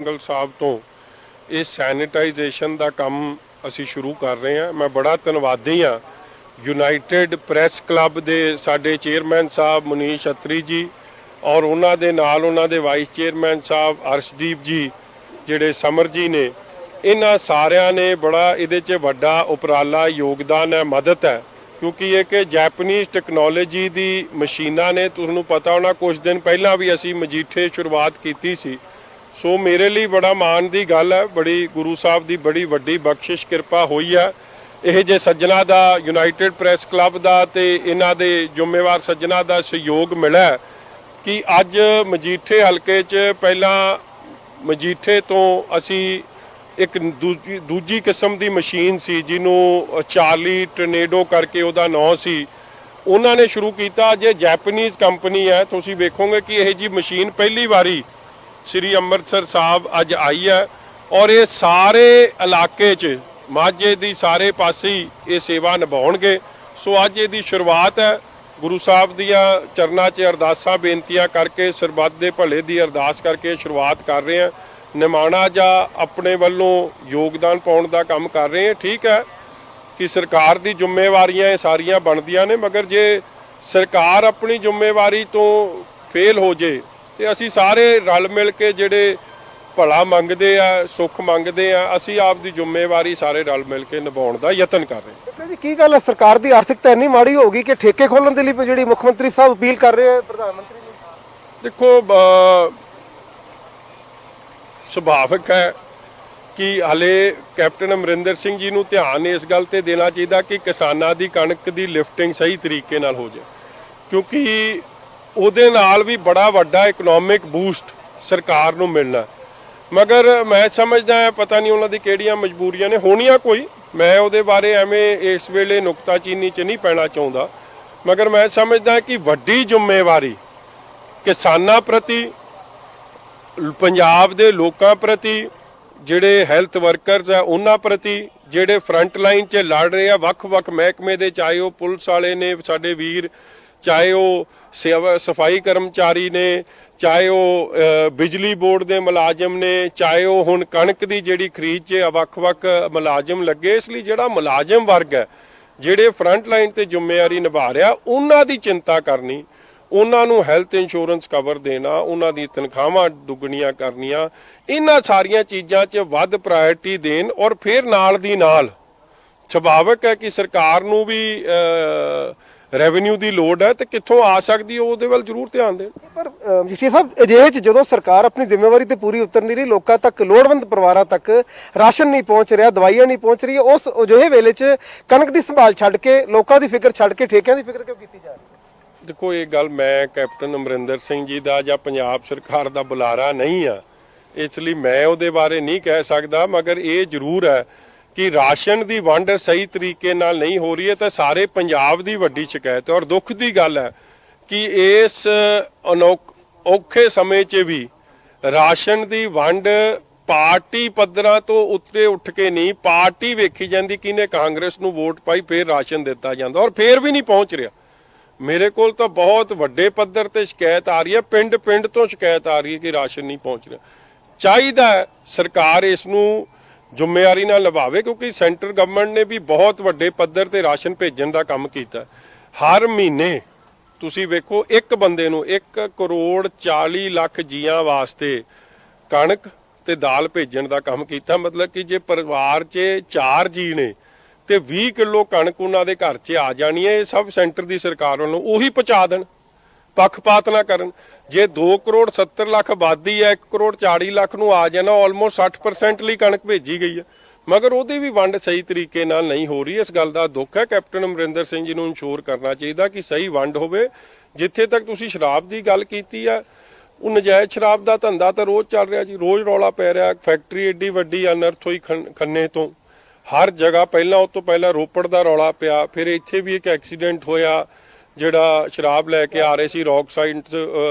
मंगल साहब तो ये सैनिटाइजेशन का काम असी शुरू कर रहे हैं। मैं बड़ा धन्यवादी हाँ यूनाइटेड प्रैस क्लब के साडे चेयरमैन साहब मनीष अत्री जी और उन्होंने नाल उन्होंने वाइस चेयरमैन साहब अर्शदीप जी जिहड़े समर जी ने, इन्हां सारिਆਂ ने बड़ा ये वड्डा उपराला योगदान है, मदद है। क्योंकि ये कि जैपनीज़ टैक्नोलॉजी की मशीनां ने, तुहानूं पता होना कुछ दिन पहला भी असी मजीठे शुरुआत की सी। सो मेरे लिए बड़ा माण की गल है, बड़ी गुरु साहब की बड़ी वड्डी बख्शिश कृपा हुई है। यह जे सज्जना का यूनाइटेड प्रैस क्लब का तो इन्हां दे जिम्मेवार सज्जना का सहयोग मिला है कि अज मजीठे हल्के च पहला मजीठे तो असी एक दूजी किस्म की मशीन सी जिन्हों चार्ली टर्नेडो करके उहदा नाम सी, उन्होंने शुरू किया। जे जैपनीज़ कंपनी है, तुसीं वेखोगे कि यह जी मशीन पहली बारी श्री अमृतसर साहब अज आई है और ये सारे इलाके च माझे की सारे पासे ये सेवा निभाउणगे। सो अज ये शुरुआत है। गुरु साहब दियां चरनां च अरदासां बेनतियां करके सरबत दे भले की अरदास करके शुरुआत कर रहे हैं। निमाणा जा अपने वालों योगदान पाउण दा काम कर रहे हैं। ठीक है कि सरकार की जिम्मेवारियां सारियां बनदियां ने, मगर जे सरकार अपनी जिम्मेवारी तो फेल हो जाए तो असी सारे रल मिल के जिहड़े भला मंगते हैं, सुख मंगते हैं, असी आपकी जिम्मेवारी सारे रल मिल के निभाउण दा यतन कर रहे हैं। की गल है, सरकार की आर्थिकता इन्नी माड़ी होगी कि ठेके खोलण दे लई जिहड़ी मुख मंत्री साहब अपील कर रहे हैं प्रधानमंत्री ने? देखो सुभाविक है कि हले कैप्टन अमरिंदर सिंह जी नूं ध्यान इस गल ते देना चाहिए कि किसानां दी कणक दी लिफ्टिंग सही तरीके नाल हो जाए, क्योंकि ਉਹਦੇ ਨਾਲ भी बड़ा वड्डा इकनॉमिक बूस्ट सरकार ਨੂੰ मिलना। मगर मैं समझदा पता नहीं उन्होंने किहड़ियां मजबूरियां ने होणियां कोई, मैं ਉਹਦੇ बारे एवें इस वेले नुकताचीनी च नहीं पैना चाहुंदा, मगर मैं समझदा कि वड्डी जिम्मेवारी किसानां प्रति, पंजाब दे लोकां प्रति, ਜਿਹੜੇ ਹੈਲਥ ਵਰਕਰਸ ਹੈ ਉਹਨਾਂ ਪ੍ਰਤੀ, ਜਿਹੜੇ ਫਰੰਟ ਲਾਈਨ 'ਚ ਲੜ ਰਹੇ ਆ ਵੱਖ-ਵੱਖ ਮਹਿਕਮੇ ਦੇ, ਚਾਹੇ ਉਹ ਪੁਲਿਸ ਵਾਲੇ ਨੇ ਸਾਡੇ ਵੀਰ, ਚਾਹੇ ਉਹ ਸਫਾਈ ਕਰਮਚਾਰੀ ਨੇ, ਚਾਹੇ ਉਹ ਬਿਜਲੀ ਬੋਰਡ ਦੇ ਮੁਲਾਜ਼ਮ ਨੇ, ਚਾਹੇ ਉਹ ਹੁਣ ਕਣਕ ਦੀ ਜਿਹੜੀ ਖਰੀਦ 'ਚ ਵੱਖ-ਵੱਖ ਮੁਲਾਜ਼ਮ ਲੱਗੇ। ਇਸ ਲਈ ਜਿਹੜਾ ਮੁਲਾਜ਼ਮ ਵਰਗ ਹੈ, ਜਿਹੜੇ ਫਰੰਟ ਲਾਈਨ ਤੇ ਜ਼ਿੰਮੇਵਾਰੀ ਨਿਭਾ ਰਿਹਾ, ਉਹਨਾਂ ਦੀ ਚਿੰਤਾ ਕਰਨੀ, ਉਹਨਾਂ ਨੂੰ ਹੈਲਥ ਇੰਸ਼ੋਰੈਂਸ ਕਵਰ ਦੇਣਾ, ਉਹਨਾਂ ਦੀ ਤਨਖਾਹਾਂ ਦੁੱਗਣੀਆਂ ਕਰਨੀਆਂ, ਇਹਨਾਂ ਸਾਰੀਆਂ ਚੀਜ਼ਾਂ 'ਚ ਵੱਧ ਪ੍ਰਾਇੋਰਟੀ ਦੇਣ। ਔਰ ਫਿਰ ਨਾਲ ਦੀ ਨਾਲ ਸੁਭਾਵਿਕ ਹੈ ਕਿ ਸਰਕਾਰ ਨੂੰ ਵੀ ਰੈਵਨਿਊ ਦੀ ਲੋੜ ਹੈ ਤੇ ਕਿੱਥੋਂ ਆ ਸਕਦੀ ਉਹਦੇ ਵੱਲ ਜ਼ਰੂਰ ਧਿਆਨ ਦੇਣ। ਪਰ ਮਜੀਠੀਆ ਸਾਹਿਬ, ਅਜਿਹੇ 'ਚ ਜਦੋਂ ਸਰਕਾਰ ਆਪਣੀ ਜ਼ਿੰਮੇਵਾਰੀ ਤੇ ਪੂਰੀ ਉਤਰ ਨਹੀਂ ਰਹੀ, ਲੋਕਾਂ ਤੱਕ, ਲੋੜਵੰਦ ਪਰਿਵਾਰਾਂ ਤੱਕ ਰਾਸ਼ਨ ਨਹੀਂ ਪਹੁੰਚ ਰਿਹਾ, ਦਵਾਈਆਂ ਨਹੀਂ ਪਹੁੰਚ ਰਹੀ, ਉਸ ਅਜਿਹੇ ਵੇਲੇ 'ਚ ਕਣਕ ਦੀ ਸੰਭਾਲ ਛੱਡ ਕੇ, ਲੋਕਾਂ ਦੀ ਫਿਕਰ ਛੱਡ ਕੇ ਠੇਕਿਆਂ ਦੀ ਫਿਕਰ ਕਿਉਂ ਕੀਤੀ ਜਾ ਰਹੀ ਹੈ? देखो ये गल मैं कैप्टन अमरिंदर सिंह जी का या पंजाब सरकार का बुलारा नहीं हाँ, इसलिए मैं उहदे बारे नहीं कह सकता। मगर ये जरूर है कि राशन की वंड सही तरीके नाल नहीं हो रही है तो सारे पंजाब की वड्डी शिकायत है। और दुख की गल है कि इस औखे समय च भी राशन की वंड पार्टी पद्धरां तो उत्ते उठ के नहीं, पार्टी वेखी जाती किने कांग्रेस नूं वोट पाई फिर राशन दिता जाता और फिर भी नहीं पहुँच रहा। मेरे को तो बहुत वड्डे पद्धर ते शिकायत आ रही है, पिंड पिंड तो शिकायत आ रही है कि राशन नहीं पहुँच रहा। चाहिए सरकार इसनूं जिम्मेवारी नाल निभावे, क्योंकि सेंटर गवर्नमेंट ने भी बहुत वड्डे पद्धर ते राशन भेजण दा काम कीता। हर महीने तुसीं वेखो एक बंदे नूं 1 करोड़ 40 ਲੱਖ ਜੀਆਂ वास्ते कणक ते दाल भेजण दा काम कीता। मतलब कि जे परिवार 'ਚ 4 जी ने ਤੇ 20 ਕਿਲੋ ਕਣਕ ਉਹਨਾਂ ਦੇ ਘਰ 'ਚ ਆ ਜਾਣੀ ਹੈ। ਇਹ ਸਭ ਸੈਂਟਰ ਦੀ ਸਰਕਾਰ ਵੱਲੋਂ ਉਹੀ ਪਹੁੰਚਾ ਦੇਣ, ਪੱਖਪਾਤ ਨਾ ਕਰਨ। ਜੇ 2 ਕਰੋੜ 70 ਲੱਖ ਆਬਾਦੀ ਹੈ, 1 ਕਰੋੜ 40 ਲੱਖ ਨੂੰ ਆ ਜਾਣਾ, ਆਲਮੋਸਟ 60% ਲਈ ਕਣਕ ਭੇਜੀ ਗਈ ਹੈ, ਮਗਰ ਉਹਦੀ ਵੀ ਵੰਡ ਸਹੀ ਤਰੀਕੇ ਨਾਲ ਨਹੀਂ ਹੋ ਰਹੀ। ਇਸ ਗੱਲ ਦਾ ਦੁੱਖ ਹੈ। ਕੈਪਟਨ ਅਮਰਿੰਦਰ ਸਿੰਘ ਜੀ ਨੂੰ ਇਨਸ਼ੋਰ ਕਰਨਾ ਚਾਹੀਦਾ ਕਿ ਸਹੀ ਵੰਡ ਹੋਵੇ। ਜਿੱਥੇ ਤੱਕ ਤੁਸੀਂ ਸ਼ਰਾਬ ਦੀ ਗੱਲ ਕੀਤੀ ਹੈ, ਉਹ ਨਜਾਇਜ਼ ਸ਼ਰਾਬ ਦਾ ਧੰਦਾ ਤਾਂ ਰੋਜ਼ ਚੱਲ ਰਿਹਾ ਜੀ, ਰੋਜ਼ ਰੌਲਾ ਪੈ ਰਿਹਾ। ਫੈਕਟਰੀ ਏਡੀ ਵੱਡੀ ਅਨਰਥ ਹੋਈ ਖੰਨੇ ਤੋਂ, हर जगह पहला उस तो पहला रोपड़ का रौला पिया, फिर इत्थे भी एक एक्सीडेंट होया जिहड़ा शराब लैके आ रहे सी रॉक साइड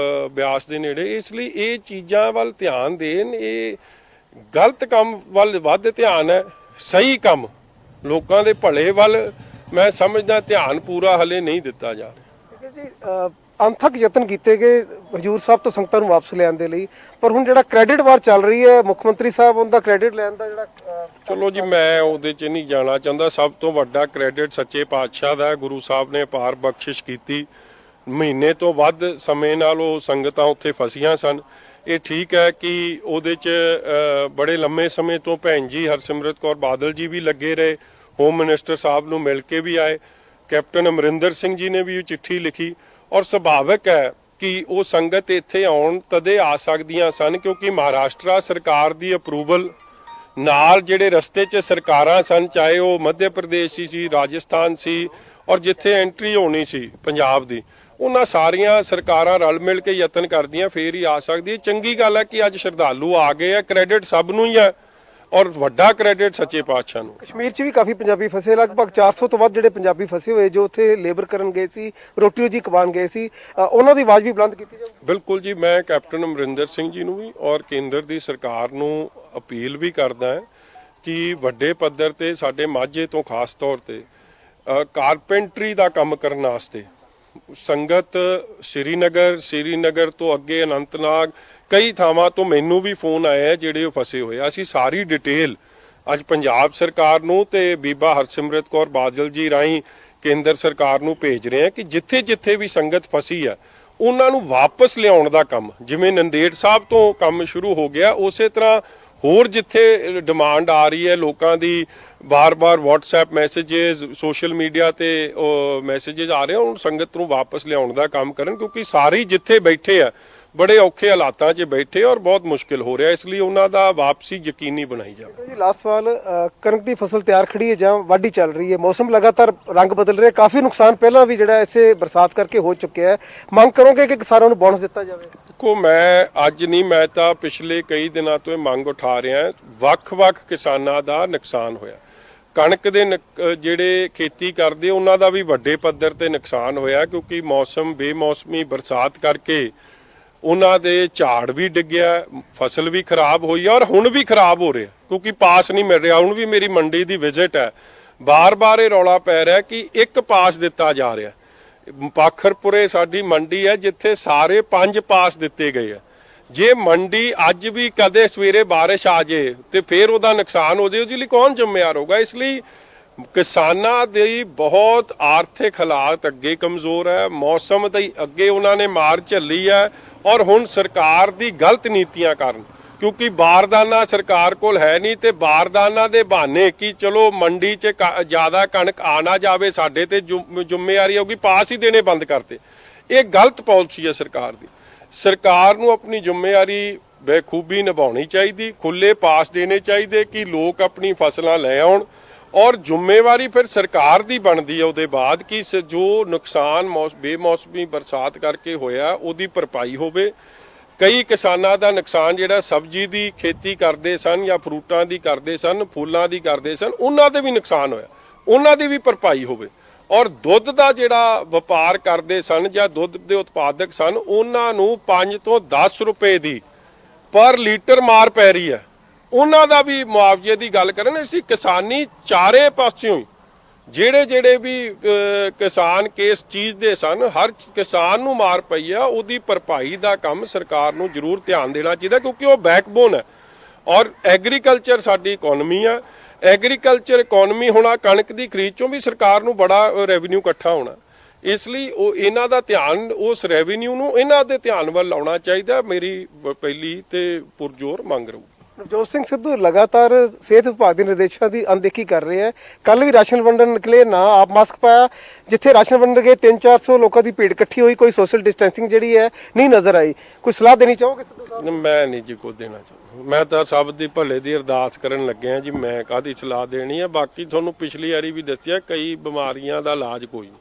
ब्यास के नेड़े। इसलिए ये चीज़ों वाल ध्यान देन, ये गलत काम वाल वध ध्यान है, सही काम लोगों के भले वाल मैं समझदा ध्यान पूरा हले नहीं दिता जा रहा। जी ਅਣਥੱਕ ਯਤਨ ਕੀਤੇ ਗਏ ਹਜੂਰ ਸਾਹਿਬ ਤੋਂ ਸੰਗਤਾਂ ਨੂੰ ਵਾਪਸ ਲਿਆਉਣ ਦੇ ਲਈ, ਪਰ ਹੁਣ ਜਿਹੜਾ ਕ੍ਰੈਡਿਟ ਵਾਰ ਚੱਲ ਰਹੀ ਹੈ, ਮੁੱਖ ਮੰਤਰੀ ਸਾਹਿਬ ਉਹਦਾ ਕ੍ਰੈਡਿਟ ਲੈਣ ਦਾ ਜਿਹੜਾ ਚਲੋ ਜੀ, ਮੈਂ ਉਹਦੇ 'ਚ ਨਹੀਂ ਜਾਣਾ ਚਾਹੁੰਦਾ। ਸਭ ਤੋਂ ਵੱਡਾ ਕ੍ਰੈਡਿਟ ਸੱਚੇ ਪਾਤਸ਼ਾਹ ਦਾ ਹੈ। ਗੁਰੂ ਸਾਹਿਬ ਨੇ ਅਪਾਰ ਬਖਸ਼ਿਸ਼ ਕੀਤੀ। ਮਹੀਨੇ ਤੋਂ ਵੱਧ ਸਮੇਂ ਨਾਲ ਉਹ ਸੰਗਤਾਂ ਉੱਥੇ ਫਸੀਆਂ ਸਨ। ਇਹ ਠੀਕ ਹੈ ਕਿ ਉਹਦੇ 'ਚ ਬੜੇ ਲੰਮੇ ਸਮੇਂ ਤੋਂ ਭੈਣ ਜੀ ਹਰਸਿਮਰਤ ਕੌਰ ਬਾਦਲ ਜੀ ਵੀ ਲੱਗੇ ਰਹੇ, ਹੋਮ ਮਿਨਿਸਟਰ ਸਾਹਿਬ ਨੂੰ ਮਿਲ ਕੇ ਵੀ ਆਏ, ਕੈਪਟਨ ਅਮਰਿੰਦਰ ਸਿੰਘ ਜੀ ਨੇ ਵੀ ਉਹ ਚਿੱਠੀ ਲਿਖੀ। ਔਰ ਸੁਭਾਵਿਕ ਹੈ ਕਿ ਉਹ ਸੰਗਤ ਇੱਥੇ ਆਉਣ ਤਦੇ ਆ ਸਕਦੀਆਂ ਸਨ ਕਿਉਂਕਿ ਮਹਾਰਾਸ਼ਟਰ ਸਰਕਾਰ ਦੀ ਅਪਰੂਵਲ ਨਾਲ ਜਿਹੜੇ ਰਸਤੇ 'ਚ ਸਰਕਾਰਾਂ ਸਨ, ਚਾਹੇ ਉਹ ਮੱਧ ਪ੍ਰਦੇਸ਼ ਸੀ, ਰਾਜਸਥਾਨ ਸੀ, ਔਰ ਜਿੱਥੇ ਐਂਟਰੀ ਹੋਣੀ ਸੀ ਪੰਜਾਬ ਦੀ, ਉਹਨਾਂ ਸਾਰੀਆਂ ਸਰਕਾਰਾਂ ਰਲ ਮਿਲ ਕੇ ਯਤਨ ਕਰਦੀਆਂ ਫੇਰ ਹੀ ਆ ਸਕਦੀ ਹੈ। ਚੰਗੀ ਗੱਲ ਹੈ ਕਿ ਅੱਜ ਸ਼ਰਧਾਲੂ ਆ ਗਏ ਆ। ਕ੍ਰੈਡਿਟ ਸਭ ਨੂੰ ਹੀ ਹੈ ਔਰ ਵੱਡਾ ਕ੍ਰੈਡਿਟ ਸੱਚੇ ਪਾਤਸ਼ਾਹ ਨੂੰ। ਕਸ਼ਮੀਰ 'ਚ ਵੀ ਕਾਫੀ ਪੰਜਾਬੀ ਫਸੇ, ਲਗਭਗ 400 ਤੋਂ ਵੱਧ ਜਿਹੜੇ ਪੰਜਾਬੀ ਫਸੇ ਹੋਏ ਜੋ ਉੱਥੇ ਲੇਬਰ ਕਰਨ ਗਏ ਸੀ, ਰੋਟੀ ਰੋਜੀ ਕਮਾਉਣ ਗਏ ਸੀ, ਉਹਨਾਂ ਦੀ ਆਵਾਜ਼ ਵੀ ਬੁਲੰਦ ਕੀਤੀ ਜਾਵੇ। ਬਿਲਕੁਲ ਜੀ, ਮੈਂ ਕੈਪਟਨ ਅਮਰਿੰਦਰ ਸਿੰਘ ਜੀ ਨੂੰ ਵੀ ਔਰ ਕੇਂਦਰ ਦੀ ਸਰਕਾਰ ਨੂੰ ਅਪੀਲ ਵੀ ਕਰਦਾ ਹਾਂ ਕਿ ਵੱਡੇ ਪੱਧਰ ਤੇ ਸਾਡੇ ਮਾਝੇ ਤੋਂ ਖਾਸ ਤੌਰ ਤੇ ਕਾਰਪੈਂਟਰੀ ਦਾ ਕੰਮ ਕਰਨ ਵਾਸਤੇ ਸੰਗਤ ਸ਼੍ਰੀਨਗਰ ਤੋਂ ਅੱਗੇ ਅਨੰਤਨਾਗ ਕਈ ਥਾਵਾਂ ਤੋਂ ਮੈਨੂੰ ਵੀ ਫੋਨ ਆਏ ਆ ਜਿਹੜੇ ਉਹ ਫਸੇ ਹੋਏ ਆ। ਅਸੀਂ ਸਾਰੀ ਡਿਟੇਲ ਅੱਜ ਪੰਜਾਬ ਸਰਕਾਰ ਨੂੰ ਤੇ ਬੀਬਾ ਹਰਸਿਮਰਤ ਕੌਰ ਬਾਦਲ ਜੀ ਰਾਹੀਂ ਕੇਂਦਰ ਸਰਕਾਰ ਨੂੰ ਭੇਜ ਰਹੇ ਆ ਕਿ ਜਿੱਥੇ ਜਿੱਥੇ ਵੀ ਸੰਗਤ ਫਸੀ ਆ ਉਹਨਾਂ ਨੂੰ ਵਾਪਸ ਲਿਆਉਣ ਦਾ ਕੰਮ, ਜਿਵੇਂ ਨੰਦੇੜ ਸਾਹਿਬ ਤੋਂ ਕੰਮ ਸ਼ੁਰੂ ਹੋ ਗਿਆ, ਉਸੇ ਤਰ੍ਹਾਂ ਹੋਰ ਜਿੱਥੇ ਡਿਮਾਂਡ ਆ ਰਹੀ ਹੈ ਲੋਕਾਂ ਦੀ, ਬਾਰ-ਬਾਰ WhatsApp ਮੈਸੇजेस, ਸੋਸ਼ਲ ਮੀਡੀਆ ਤੇ ਮੈਸੇजेस ਆ ਰਹੇ ਆ, ਉਹ ਸੰਗਤ ਨੂੰ ਵਾਪਸ ਲਿਆਉਣ ਦਾ ਕੰਮ ਕਰਨ ਕਿਉਂਕਿ ਸਾਰੇ ਜਿੱਥੇ ਬੈਠੇ ਆ ਬੜੇ ਔਖੇ ਹਾਲਾਤਾਂ 'ਚ ਬੈਠੇ ਔਰ ਬਹੁਤ ਮੁਸ਼ਕਿਲ ਹੋ ਰਿਹਾ, ਇਸ ਲਈ ਉਹਨਾਂ ਦਾ ਵਾਪਸੀ ਯਕੀਨੀ ਬਣਾਈ ਜਾਵੇ। ਜੀ ਲਾਸਟ ਸਵਾਲ, ਕਣਕ ਦੀ ਫਸਲ ਤਿਆਰ ਖੜੀ ਹੈ ਜਾਂ ਵਾਢੀ ਚੱਲ ਰਹੀ ਹੈ, ਮੌਸਮ ਲਗਾਤਾਰ ਰੰਗ ਬਦਲ ਰਿਹਾ, ਕਾਫੀ ਨੁਕਸਾਨ ਪਹਿਲਾਂ ਵੀ ਜਿਹੜਾ ਇਸੇ ਬਰਸਾਤ ਕਰਕੇ ਹੋ ਚੁੱਕਿਆ ਹੈ, ਮੰਗ ਕਰੋਗੇ ਕਿ ਕਿਸਾਨਾਂ ਨੂੰ ਬੋਨਸ ਦਿੱਤਾ ਜਾਵੇ? ਦੇਖੋ, ਮੈਂ ਅੱਜ ਨਹੀਂ, ਮੈਂ ਤਾਂ ਪਿਛਲੇ ਕਈ ਦਿਨਾਂ ਤੋਂ ਇਹ ਮੰਗ ਉਠਾ ਰਿਹਾ। ਵੱਖ-ਵੱਖ ਕਿਸਾਨਾਂ ਦਾ ਨੁਕਸਾਨ ਹੋਇਆ। ਕਣਕ ਦੇ ਜਿਹੜੇ ਖੇਤੀ ਕਰਦੇ ਉਹਨਾਂ ਦਾ ਵੀ ਵੱਡੇ ਪੱਧਰ ਤੇ ਨੁਕਸਾਨ ਹੋਇਆ ਕਿਉਂਕਿ ਬੇਮੌਸਮੀ ਬਰਸਾਤ ਕਰਕੇ ਉਹਨਾਂ ਦੇ ਝਾੜ ਵੀ ਡਿੱਗਿਆ, ਫਸਲ ਵੀ ਖਰਾਬ ਹੋਈ ਔਰ ਹੁਣ ਵੀ ਖਰਾਬ ਹੋ ਰਿਹਾ ਕਿਉਂਕਿ ਪਾਸ ਨਹੀਂ ਮਿਲ ਰਿਹਾ। ਹੁਣ ਵੀ ਮੇਰੀ ਮੰਡੀ ਦੀ ਵਿਜ਼ਿਟ ਹੈ, ਬਾਰ-ਬਾਰ ਇਹ ਰੌਲਾ ਪੈ ਰਿਹਾ ਕਿ ਇੱਕ ਪਾਸ ਦਿੱਤਾ ਜਾ ਰਿਹਾ। ਪਾਖਰਪੁਰੇ ਸਾਡੀ ਮੰਡੀ ਹੈ ਜਿੱਥੇ ਸਾਰੇ 5 ਪਾਸ ਦਿੱਤੇ ਗਏ ਆ। ਜੇ ਮੰਡੀ ਅੱਜ ਵੀ ਕਦੇ ਸਵੇਰੇ ਬਾਰਿਸ਼ ਆ ਜੇ ਤੇ ਫਿਰ ਉਹਦਾ ਨੁਕਸਾਨ ਹੋ ਜੇ, ਉਹਦੇ ਲਈ ਕੌਣ ਜ਼ਿੰਮੇਵਾਰ ਹੋਗਾ? ਇਸ ਲਈ ਕਿਸਾਨਾਂ ਦੇ ਬਹੁਤ ਆਰਥਿਕ ਹਾਲਾਤ ਅੱਗੇ ਕਮਜ਼ੋਰ ਹੈ, ਮੌਸਮ ਦੀ ਅੱਗੇ ਉਹਨਾਂ ਨੇ ਮਾਰ ਝੱਲੀ ਹੈ ਔਰ ਹੁਣ ਸਰਕਾਰ ਦੀ ਗਲਤ ਨੀਤੀਆਂ ਕਾਰਨ, ਕਿਉਂਕਿ ਬਾਰਦਾਨਾ ਸਰਕਾਰ ਕੋਲ ਹੈ ਨਹੀਂ ਤੇ ਬਾਰਦਾਨਾ ਦੇ ਬਹਾਨੇ ਕਿ ਚਲੋ ਮੰਡੀ 'ਚ ਜ਼ਿਆਦਾ ਕਣਕ ਆ ਨਾ ਜਾਵੇ, ਸਾਡੇ ਤੇ ਜ਼ਿੰਮੇਵਾਰੀ ਹੋਊਗੀ, ਪਾਸ ਹੀ ਦੇਣੇ ਬੰਦ ਕਰਤੇ। ਇਹ ਗਲਤ ਪਾਲਿਸੀ ਹੈ ਸਰਕਾਰ ਦੀ। ਸਰਕਾਰ ਨੂੰ ਆਪਣੀ ਜ਼ਿੰਮੇਵਾਰੀ ਬਖੂਬੀ ਨਿਭਾਉਣੀ ਚਾਹੀਦੀ, ਖੁੱਲੇ ਪਾਸ ਦੇਣੇ ਚਾਹੀਦੇ ਕਿ ਲੋਕ ਆਪਣੀ ਫਸਲਾਂ ਲੈ ਆਉਣ ਔਰ ਜ਼ਿੰਮੇਵਾਰੀ ਫਿਰ ਸਰਕਾਰ ਦੀ ਬਣਦੀ ਹੈ ਉਹਦੇ ਬਾਅਦ ਕਿ ਜੋ ਨੁਕਸਾਨ ਬੇਮੌਸਮੀ ਬਰਸਾਤ ਕਰਕੇ ਹੋਇਆ ਉਹਦੀ ਭਰਪਾਈ ਹੋਵੇ। ਕਈ ਕਿਸਾਨਾਂ ਦਾ ਨੁਕਸਾਨ ਜਿਹੜਾ ਸਬਜ਼ੀ ਦੀ ਖੇਤੀ ਕਰਦੇ ਸਨ ਜਾਂ ਫਰੂਟਾਂ ਦੀ ਕਰਦੇ ਸਨ, ਫੁੱਲਾਂ ਦੀ ਕਰਦੇ ਸਨ, ਉਹਨਾਂ ਦੇ ਵੀ ਨੁਕਸਾਨ ਹੋਇਆ, ਉਹਨਾਂ ਦੀ ਵੀ ਭਰਪਾਈ ਹੋਵੇ। ਔਰ ਦੁੱਧ ਦਾ ਜਿਹੜਾ ਵਪਾਰ ਕਰਦੇ ਸਨ ਜਾਂ ਦੁੱਧ ਦੇ ਉਤਪਾਦਕ ਸਨ, ਉਹਨਾਂ ਨੂੰ 5 ਤੋਂ 10 ਰੁਪਏ ਦੀ ਪਰ ਲੀਟਰ ਮਾਰ ਪੈ ਰਹੀ ਹੈ, ਉਹਨਾਂ ਦਾ ਵੀ ਮੁਆਵਜ਼ੇ ਦੀ ਗੱਲ ਕਰਨ। ਅਸੀਂ ਕਿਸਾਨੀ ਚਾਰੇ ਪਾਸਿਓਂ ਜਿਹੜੇ ਵੀ ਕਿਸਾਨ ਕਿਸ ਚੀਜ਼ ਦੇ ਸਨ, ਹਰ ਕਿਸਾਨ ਨੂੰ ਮਾਰ ਪਈ ਆ, ਉਹਦੀ ਭਰਪਾਈ ਦਾ ਕੰਮ ਸਰਕਾਰ ਨੂੰ ਜ਼ਰੂਰ ਧਿਆਨ ਦੇਣਾ ਚਾਹੀਦਾ ਕਿਉਂਕਿ ਉਹ ਬੈਕਬੋਨ ਹੈ ਔਰ ਐਗਰੀਕਲਚਰ ਸਾਡੀ ਇਕਨੋਮੀ ਆ। ਐਗਰੀਕਲਚਰ ਇਕਨੋਮੀ ਹੋਣਾ, ਕਣਕ ਦੀ ਖਰੀਦ ਚੋਂ ਵੀ ਸਰਕਾਰ ਨੂੰ ਬੜਾ ਰੈਵਨਿਊ ਇਕੱਠਾ ਹੋਣਾ, ਇਸ ਲਈ ਉਹ ਇਹਨਾਂ ਦਾ ਧਿਆਨ, ਉਸ ਰੈਵਨਿਊ ਨੂੰ ਇਹਨਾਂ ਦੇ ਧਿਆਨ ਵੱਲ ਲਾਉਣਾ ਚਾਹੀਦਾ। ਮੇਰੀ ਪਹਿਲੀ ਤੇ ਪੁਰਜੋਰ ਮੰਗ ਰਹੂਗੀ। ਨਵਜੋਤ ਸਿੰਘ ਸਿੱਧੂ ਲਗਾਤਾਰ ਸਿਹਤ ਵਿਭਾਗ ਦੇ ਨਿਰਦੇਸ਼ਾਂ ਦੀ ਅਣਦੇਖੀ ਕਰ ਰਹੇ ਹੈ। ਕੱਲ ਵੀ ਰਾਸ਼ਨ ਵੰਡਣ ਨਿਕਲੇ, ਨਾ ਆਪ ਮਾਸਕ ਪਾਇਆ, ਜਿੱਥੇ ਰਾਸ਼ਨ ਵੰਡਣ ਗਏ 300-400 ਲੋਕਾਂ ਦੀ ਭੀੜ ਇਕੱਠੀ ਹੋਈ, ਕੋਈ ਸੋਸ਼ਲ ਡਿਸਟੈਂਸਿੰਗ ਜਿਹੜੀ ਹੈ ਨਹੀਂ ਨਜ਼ਰ ਆਈ। ਕੋਈ ਸਲਾਹ ਦੇਣੀ ਚਾਹੋਗੇ ਸਿੱਧੂ ਸਾਹਿਬ? ਮੈਂ ਨਹੀਂ ਜੀ ਕੋਈ ਦੇਣਾ ਚਾਹੁੰਦਾ, ਮੈਂ ਤਾਂ ਸਭ ਦੀ ਭਲੇ ਦੀ ਅਰਦਾਸ ਕਰਨ ਲੱਗਿਆ ਜੀ, ਮੈਂ ਕਾਹਦੀ ਸਲਾਹ ਦੇਣੀ ਹੈ। ਬਾਕੀ ਤੁਹਾਨੂੰ ਪਿਛਲੀ ਵਾਰੀ ਵੀ ਦੱਸਿਆ ਕਈ ਬਿਮਾਰੀਆਂ ਦਾ ਇਲਾਜ ਕੋਈ ਨਹੀਂ।